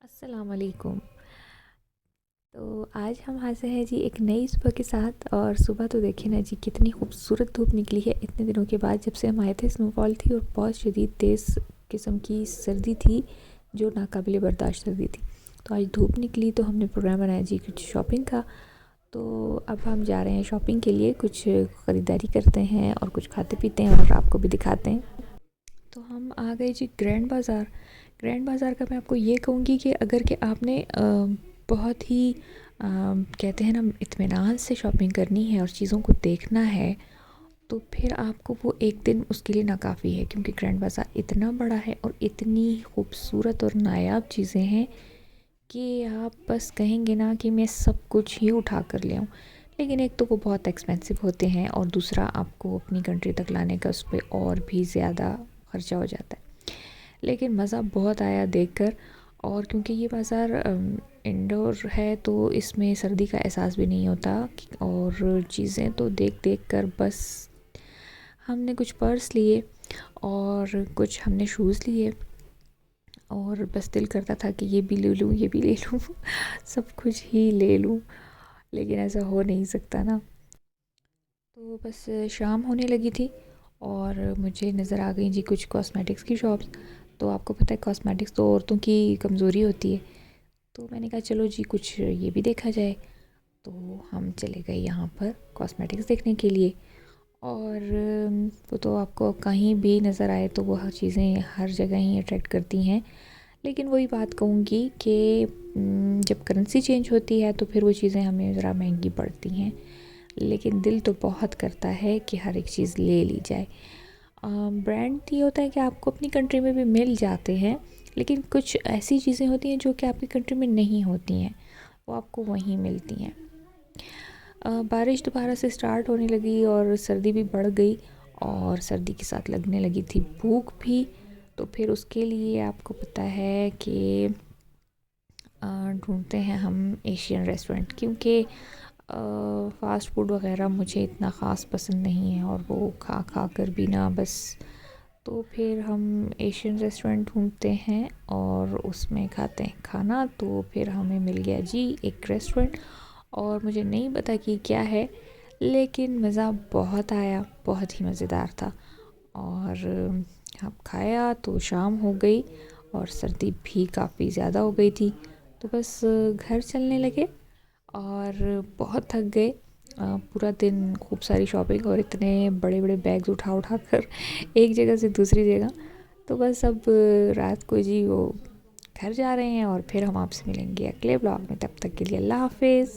अस्सलाम वालेकुम। तो आज हम हाज़िर हैं जी एक नई सुबह के साथ। और सुबह तो देखिए ना जी कितनी खूबसूरत धूप निकली है इतने दिनों के बाद जब से हम आए थे। स्नोफॉल थी और बहुत शदीद तेज़ किस्म की सर्दी थी जो नाकाबिले बर्दाश्त सर्दी थी। तो आज धूप निकली तो हमने प्रोग्राम बनाया जी कुछ शॉपिंग का। तो अब हम जा रहे हैं शॉपिंग के लिए, कुछ ख़रीदारी करते हैं और कुछ खाते पीते हैं और आपको भी दिखाते हैं। तो हम आ गए जी ग्रैंड बाज़ार। ग्रैंड बाज़ार का मैं आपको ये कहूँगी कि अगर कि आपने बहुत ही कहते हैं ना इत्मीनान से शॉपिंग करनी है और चीज़ों को देखना है तो फिर आपको वो एक दिन उसके लिए नाकाफ़ी है, क्योंकि ग्रैंड बाज़ार इतना बड़ा है और इतनी खूबसूरत और नायाब चीज़ें हैं कि आप बस कहेंगे ना कि मैं सब कुछ ही उठा कर ले आऊँ। लेकिन एक तो वो बहुत एक्सपेंसिव होते हैं और दूसरा आपको अपनी कंट्री तक लाने का उस पर और भी ज़्यादा ख़र्चा हो जाता है। लेकिन मज़ा बहुत आया देखकर। और क्योंकि ये बाज़ार इंडोर है तो इसमें सर्दी का एहसास भी नहीं होता। और चीज़ें तो देख देख कर बस हमने कुछ पर्स लिए और कुछ हमने शूज़ लिए और बस दिल करता था कि ये भी ले लूँ ये भी ले लूँ सब कुछ ही ले लूँ, लेकिन ऐसा हो नहीं सकता ना। तो बस शाम होने लगी थी और मुझे नज़र आ गई जी कुछ कॉस्मेटिक्स की शॉप्स। तो आपको पता है कॉस्मेटिक्स तो औरतों की कमज़ोरी होती है। तो मैंने कहा चलो जी कुछ ये भी देखा जाए। तो हम चले गए यहाँ पर कॉस्मेटिक्स देखने के लिए। और वो तो आपको कहीं भी नज़र आए तो वो हर चीज़ें हर जगह ही अट्रैक्ट करती हैं। लेकिन वही बात कहूँगी कि जब करेंसी चेंज होती है तो फिर वो चीज़ें हमें ज़रा महंगी पड़ती हैं। लेकिन दिल तो बहुत करता है कि हर एक चीज़ ले ली जाए। ब्रांड ये होता है कि आपको अपनी कंट्री में भी मिल जाते हैं, लेकिन कुछ ऐसी चीज़ें होती हैं जो कि आपकी कंट्री में नहीं होती हैं, वो आपको वहीं मिलती हैं। बारिश दोबारा से स्टार्ट होने लगी और सर्दी भी बढ़ गई और सर्दी के साथ लगने लगी थी भूख भी। तो फिर उसके लिए आपको पता है कि ढूंढते हैं हम एशियन रेस्टोरेंट, क्योंकि फ़ास्ट फूड वगैरह मुझे इतना ख़ास पसंद नहीं है और वो खा खा कर भी ना बस। तो फिर हम एशियन रेस्टोरेंट ढूंढते हैं और उसमें खाते हैं खाना। तो फिर हमें मिल गया जी एक रेस्टोरेंट और मुझे नहीं पता कि क्या है, लेकिन मज़ा बहुत आया, बहुत ही मज़ेदार था। और अब खाया तो शाम हो गई और सर्दी भी काफ़ी ज़्यादा हो गई थी। तो बस घर चलने लगे और बहुत थक गए। पूरा दिन खूब सारी शॉपिंग और इतने बड़े बड़े बैग्स उठा उठा कर एक जगह से दूसरी जगह। तो बस अब रात को जी वो घर जा रहे हैं और फिर हम आपसे मिलेंगे अगले ब्लॉग में। तब तक के लिए अल्लाह हाफिज़।